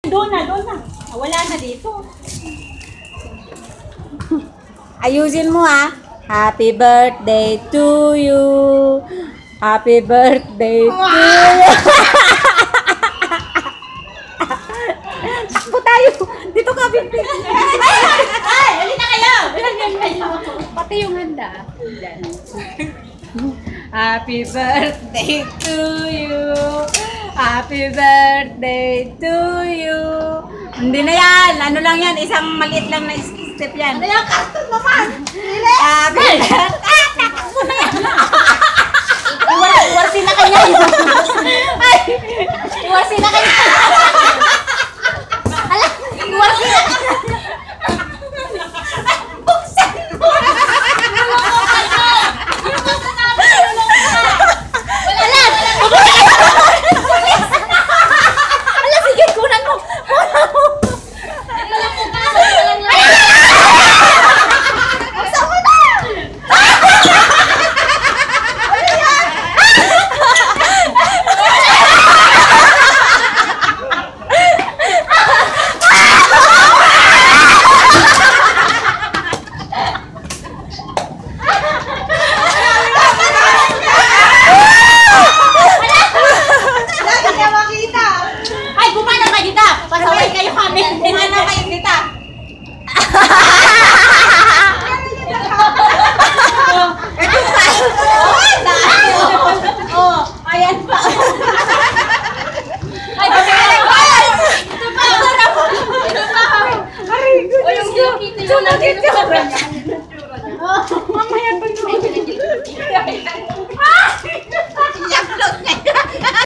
Doon na. Wala na dito. Ayusin mo ha. Happy birthday to you. Happy birthday to you. Takbo tayo. Dito ka, Bibi. Ay, halika kayo. Pati yung handa. Happy birthday to you. Happy birthday to you. Hindi na yan. Ano lang yan. Isang maliit lang na step yan. Ano yung cartoon naman? Happy birthday. Takbo na yan. Iwasin na kayo. Iwasin na kayo. Ala, iwasin na kayo. Buksan mo. Ala, sige, kunan mo. Pasaway kayo kami. Ano kayo dito? Oh, ayan pa.